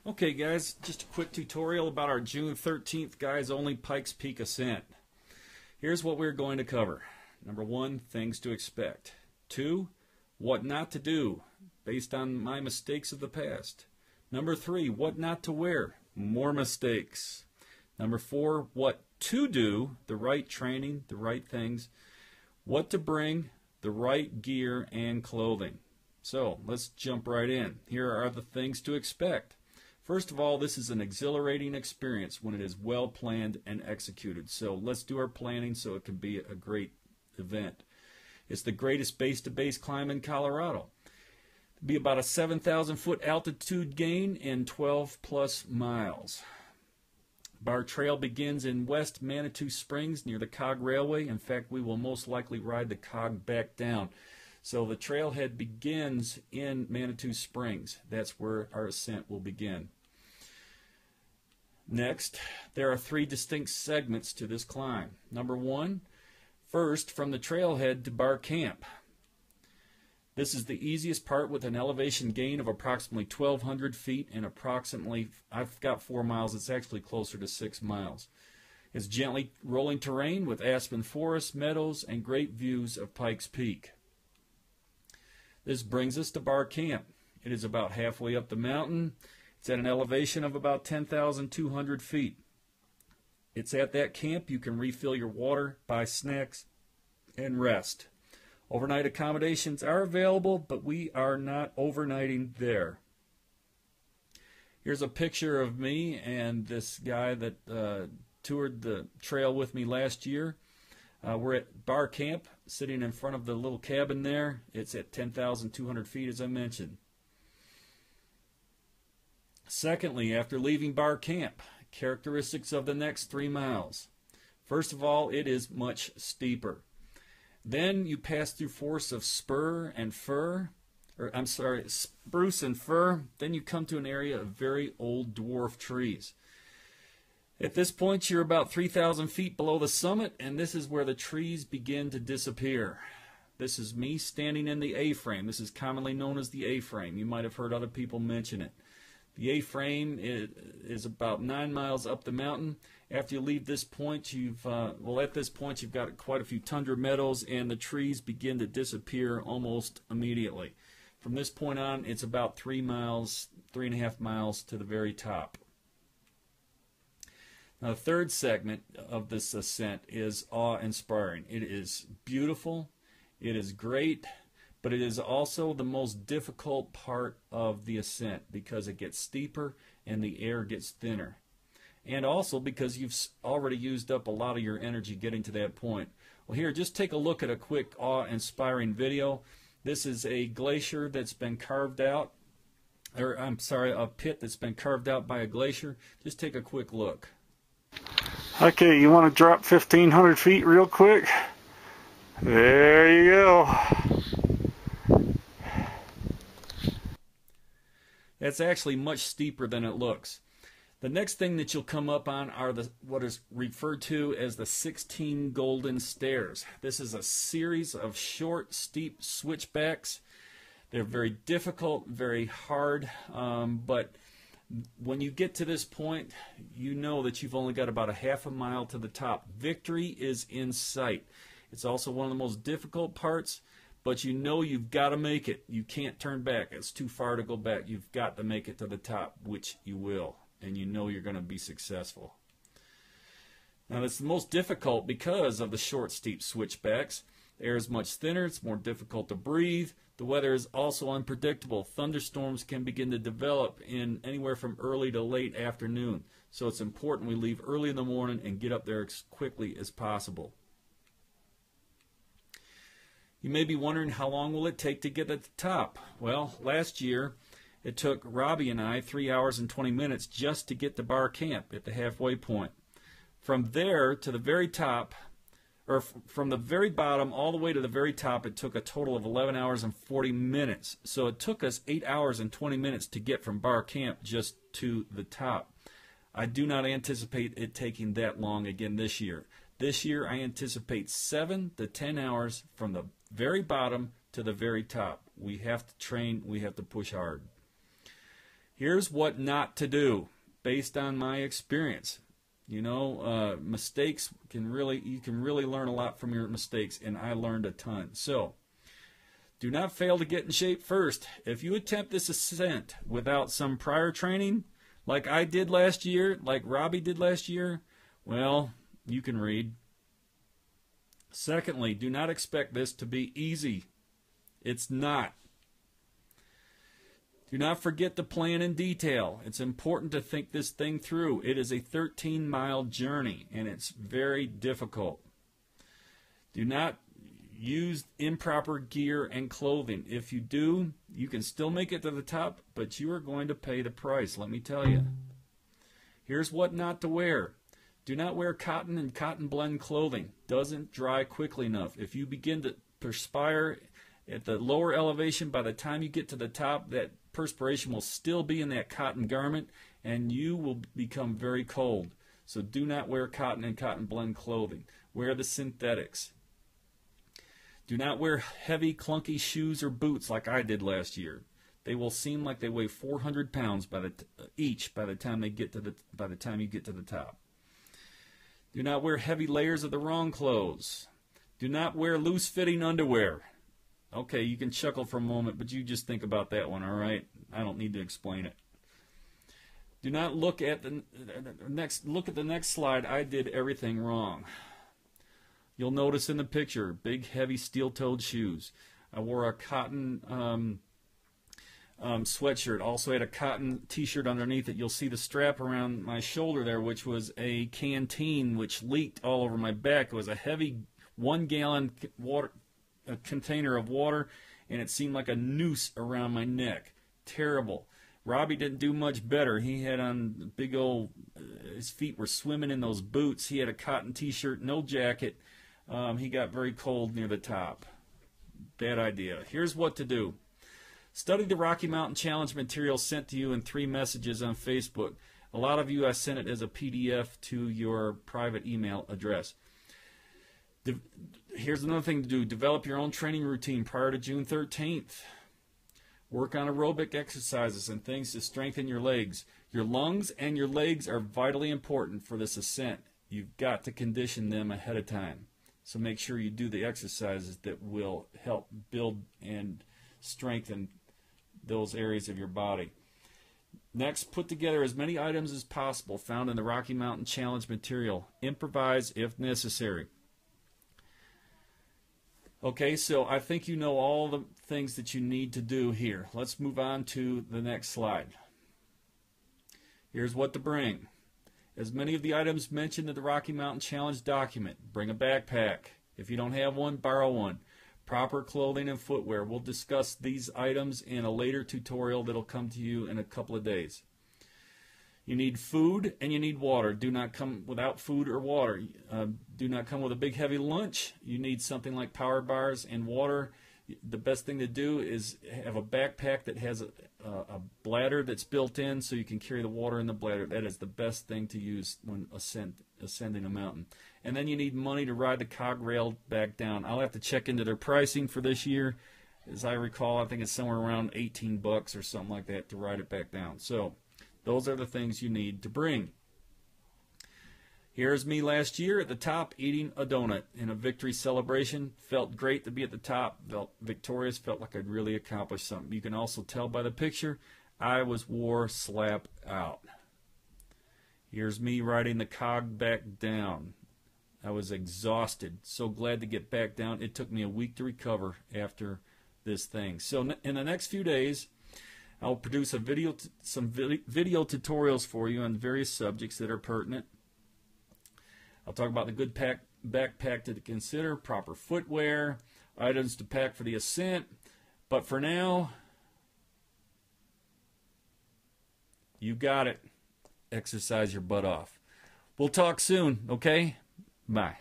Okay guys, just a quick tutorial about our June 13th guys only Pikes Peak Ascent. Here's what we're going to cover. Number 1, things to expect. 2, what not to do based on my mistakes of the past. Number 3, what not to wear, more mistakes. Number 4, what to do, the right training, the right things. What to bring, the right gear and clothing. So let's jump right in. Here are the things to expect. First of all, this is an exhilarating experience when it is well planned and executed. So let's do our planning so it can be a great event. It's the greatest base-to-base climb in Colorado. It'll be about a 7,000 foot altitude gain in 12 plus miles. Our trail begins in West Manitou Springs near the Cog Railway. In fact, we will most likely ride the Cog back down. So the trailhead begins in Manitou Springs. That's where our ascent will begin. Next, there are 3 distinct segments to this climb. Number 1, first from the trailhead to bar camp. This is the easiest part with an elevation gain of approximately 1,200 feet and approximately, I've got 4 miles, it's actually closer to 6 miles. It's gently rolling terrain with aspen forests, meadows, and great views of Pikes Peak. This brings us to bar camp. It is about halfway up the mountain. It's at an elevation of about 10,200 feet. It's at that camp you can refill your water, buy snacks, and rest. Overnight accommodations are available, but we are not overnighting there. Here's a picture of me and this guy that toured the trail with me last year. We're at bar camp, sitting in front of the little cabin there. It's at 10,200 feet, as I mentioned. Secondly, after leaving bar camp, characteristics of the next 3 miles. First of all, it is much steeper. Then you pass through forests of spruce and fir. Then you come to an area of very old dwarf trees. At this point, you're about 3,000 feet below the summit, and this is where the trees begin to disappear. This is me standing in the A-frame. This is commonly known as the A-frame. You might have heard other people mention it. The A-frame is about 9 miles up the mountain. After you leave this point, at this point you've got quite a few tundra meadows, and the trees begin to disappear almost immediately. From this point on, it's about 3 miles, 3.5 miles to the very top. Now, the third segment of this ascent is awe-inspiring. It is beautiful, it is great, but it is also the most difficult part of the ascent because it gets steeper and the air gets thinner. And also because you've already used up a lot of your energy getting to that point. Well, here, just take a look at a quick awe-inspiring video. This is a glacier that's been carved out, a pit that's been carved out by a glacier. Just take a quick look. Okay, you want to drop 1,500 feet real quick? There you go. That's actually much steeper than it looks. The next thing that you'll come up on are what is referred to as the 16 Golden Stairs. This is a series of short, steep switchbacks. They're very difficult, very hard, but when you get to this point, you know that you've only got about a half a mile to the top. Victory is in sight. It's also one of the most difficult parts, but you know you've got to make it. You can't turn back. It's too far to go back. You've got to make it to the top, which you will, and you know you're going to be successful. Now, it's the most difficult because of the short, steep switchbacks. The air is much thinner. It's more difficult to breathe. The weather is also unpredictable. Thunderstorms can begin to develop in anywhere from early to late afternoon. So it's important we leave early in the morning and get up there as quickly as possible. You may be wondering, how long will it take to get at the top? Well, last year it took Robbie and I 3 hours and 20 minutes just to get to bar camp at the halfway point. From there to the very top, or from the very bottom all the way to the very top, it took a total of 11 hours and 40 minutes. So it took us 8 hours and 20 minutes to get from bar camp just to the top. I do not anticipate it taking that long again this year. This year I anticipate 7 to 10 hours from the very bottom to the very top. We have to train, we have to push hard. Here's what not to do based on my experience. You know, mistakes you can really learn a lot from your mistakes, and I learned a ton. So, do not fail to get in shape first. If you attempt this ascent without some prior training, like I did last year, like Robbie did last year, well, you can read. Secondly, do not expect this to be easy. It's not. Do not forget to plan in detail. It's important to think this thing through. It is a 13-mile journey, and it's very difficult. Do not use improper gear and clothing. If you do, you can still make it to the top, but you are going to pay the price, let me tell you. Here's what not to wear. Do not wear cotton and cotton blend clothing. Doesn't dry quickly enough. If you begin to perspire at the lower elevation, by the time you get to the top, that perspiration will still be in that cotton garment, and you will become very cold. So do not wear cotton and cotton blend clothing. Wear the synthetics. Do not wear heavy, clunky shoes or boots like I did last year. They will seem like they weigh 400 pounds each by the time you get to the top. Do not wear heavy layers of the wrong clothes. Do not wear loose-fitting underwear. Okay, you can chuckle for a moment, but you just think about that one, all right? I don't need to explain it. Do not look at the next slide. I did everything wrong. You'll notice in the picture, big, heavy, steel-toed shoes. I wore a cotton sweatshirt. Also had a cotton T-shirt underneath it. You'll see the strap around my shoulder there, which was a canteen, which leaked all over my back. It was a heavy 1-gallon container of water, and it seemed like a noose around my neck. Terrible. Robbie didn't do much better. He had on big old, his feet were swimming in those boots. He had a cotton T-shirt, no jacket. He got very cold near the top. Bad idea. Here's what to do. Study the Rocky Mountain Challenge material sent to you in 3 messages on Facebook. A lot of you, I sent it as a PDF to your private email address. Here's another thing to do. Develop your own training routine prior to June 13th. Work on aerobic exercises and things to strengthen your legs. Your lungs and your legs are vitally important for this ascent. You've got to condition them ahead of time. So make sure you do the exercises that will help build and strengthen those areas of your body. Next, put together as many items as possible found in the Rocky Mountain Challenge material. Improvise if necessary. Okay, so I think you know all the things that you need to do here. Let's move on to the next slide. Here's what to bring. As many of the items mentioned in the Rocky Mountain Challenge document. Bring a backpack. If you don't have one, borrow one. Proper clothing and footwear. We'll discuss these items in a later tutorial that'll come to you in a couple of days. You need food and you need water. Do not come without food or water. Do not come with a big heavy lunch. You need something like power bars and water. The best thing to do is have a backpack that has a bladder that's built in so you can carry the water in the bladder. That is the best thing to use when ascending a mountain. And then you need money to ride the cog rail back down. I'll have to check into their pricing for this year. As I recall, I think it's somewhere around $18 or something like that to ride it back down. So those are the things you need to bring. Here's me last year at the top eating a donut in a victory celebration. Felt great to be at the top. Felt victorious. Felt like I'd really accomplished something. You can also tell by the picture I was wore slap out. Here's me riding the cog back down. I was exhausted. So glad to get back down. It took me a week to recover after this thing. So in the next few days, I'll produce some video tutorials for you on various subjects that are pertinent. I'll talk about the good backpack to consider, proper footwear, items to pack for the ascent. But for now, you got it. Exercise your butt off. We'll talk soon, okay? Bye.